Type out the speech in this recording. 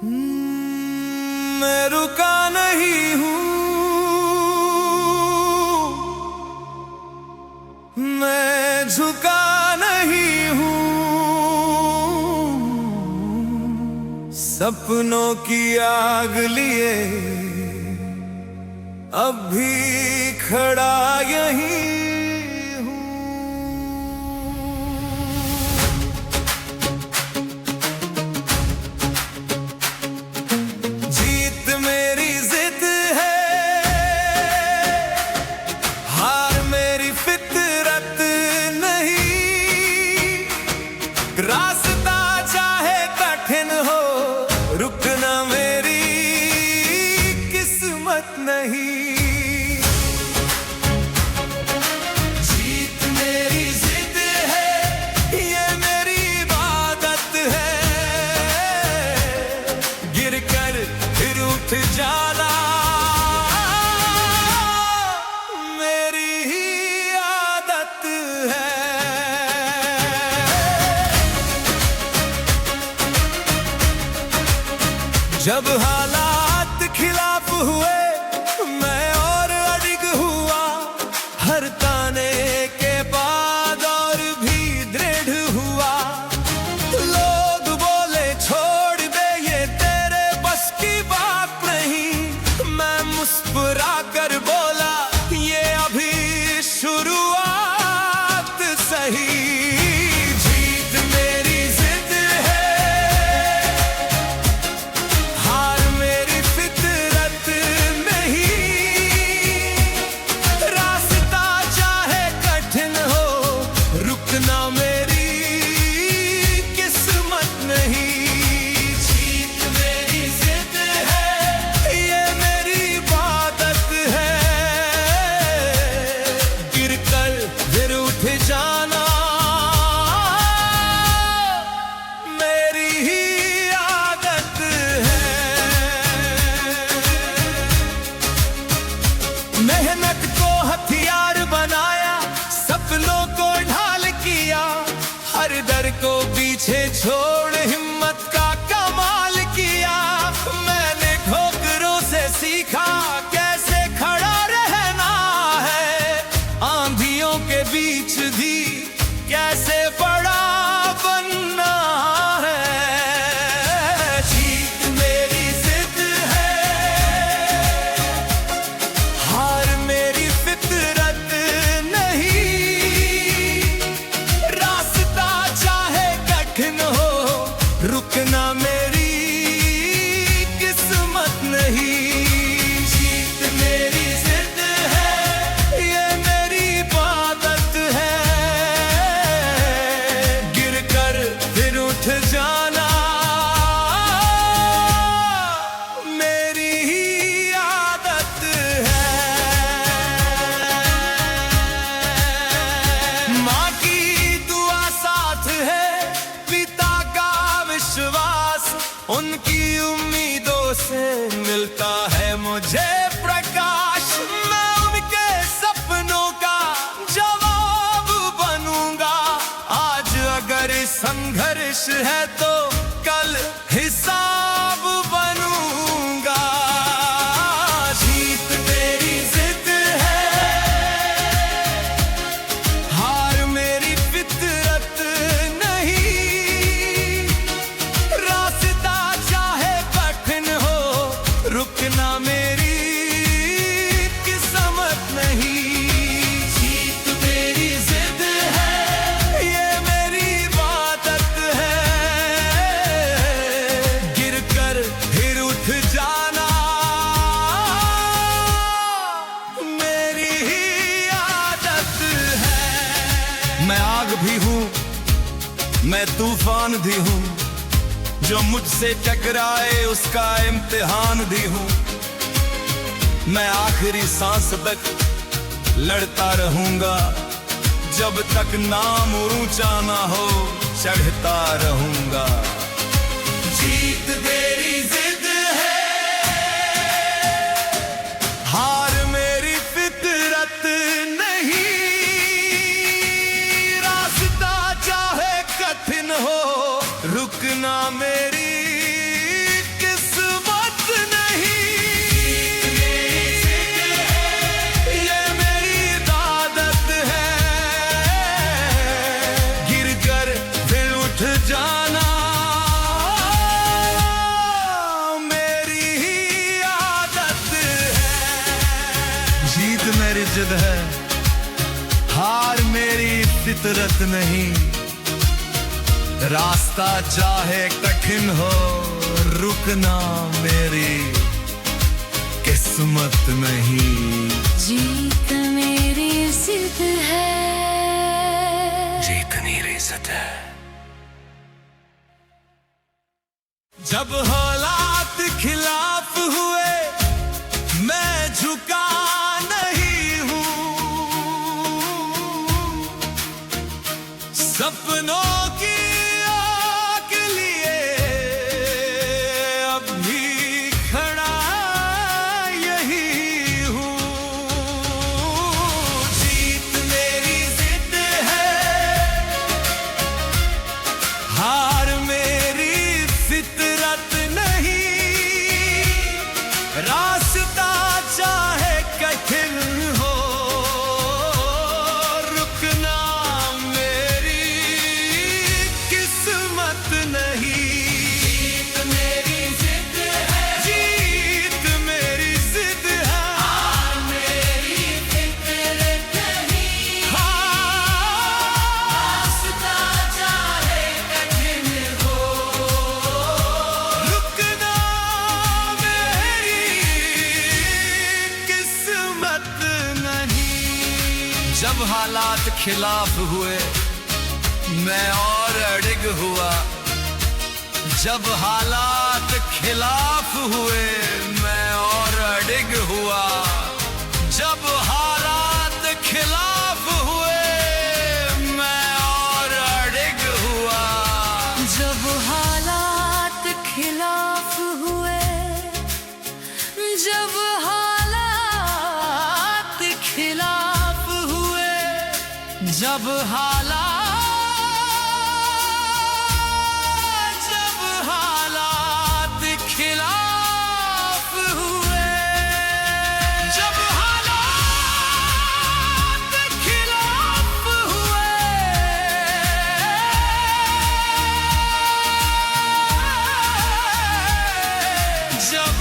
मैं रुका नहीं हूँ, मैं झुका नहीं हूँ, सपनों की आग लिए अब भी खड़ा यहीं हूँ। जीत मेरी जिद है, हार मेरी फितरत नहीं। रास्ता चाहे कठिन हो, रुकना मेरी किस्मत नहीं। जीत मेरी जिद है, ये मेरी इबादत है। गिर कर फिर उठ जाना मेरी ही आदत है। जब हालात खिलाफ हुए, मैं और अडिग हुआ। हर ताने के बाद और भी दृढ़ हुआ। लोग बोले छोड़ दे, ये तेरे बस की बात नहीं। मैं मुस्कुरा कर बोला, ये अभी शुरुआत सही। जीत मेरी जिद है, हार मेरी फितरत नहीं। रास्ता चाहे कठिन हो, रुकना मेरी किस्मत नहीं। जीत मेरी जिद है, ये मेरी इबादत है। गिर कर फिर उठ जाना मेरी ही आदत है। मेहनत को हथियार बनाया, सपनों को ढाल किया। हर डर को पीछे छोड़ हिम्मत का कमाल किया। मैंने ठोकरों से सीखा कैसे खड़ा रहना है। आंधियों के बीच भी कैसे बड़ा बनना है। जीत मेरी जिद है, हार मेरी फितरत नहीं। रास्ता चाहे कठिन हो, रुकना मेरी किस्मत नहीं। जीत मेरी जिद है, ये मेरी इबादत है। गिर कर फिर उठ जाना मेरी ही आदत है। माँ की दुआ साथ है, पिता का विश्वास। उनकी उम्मीदों से मिलता है मुझे प्रकाश। मैं उनके सपनों का जवाब बनूंगा। आज अगर संघर्ष है तो कल हिसाब बनूंगा। जीत मेरी जिद है, हार मेरी फितरत नहीं। रास्ता चाहे कठिन हो, रुकना मेरी किस्मत नहीं। जीत मेरी जिद है, ये मेरी इबादत है। गिर कर फिर उठ जाना मेरी ही आदत है। मैं आग भी हूँ, मैं तूफान भी हूँ। जो मुझसे टकराए उसका इम्तिहान भी हूँ। मैं आखिरी सांस तक लड़ता रहूंगा। जब तक नाम ऊंचा ना हो, चढ़ता रहूंगा। जीत मेरी जिद है, हार मेरी फितरत नहीं। रास्ता चाहे कठिन हो, रुकना मेरी जिद है, हार मेरी फितरत नहीं। रास्ता चाहे कठिन हो, रुकना मेरी किस्मत नहीं। जीत मेरी जिद है, जीत मेरी जिद है। जब हालात खिलाफ हुए, मैं झुका नहीं हूँ। सपनों की आग लिए अब भी खड़ा यही हूँ। जीत मेरी जिद है, हार मेरी फितरत नहीं। रास्ता चाहे कठिन हो, रुकना मेरी किस्मत नहीं। जीत मेरी जिद है, जीत मेरी जिद है, हार मेरी फितरत नहीं। रास्ता चाहे कठिन हो, रुकना मेरी किस्मत नहीं। जब हालात खिलाफ हुए, मैं और अड़िग हुआ। जब हालात खिलाफ हुए, मैं और अड़िग हुआ। जब हालात खिलाफ हुए, मैं और अड़िग हुआ। जब हालात खिलाफ हुए, जब हालात खिलाफ हुए, जब हालात खिलाफ हुए, जब हालात खिलाफ हुए, जब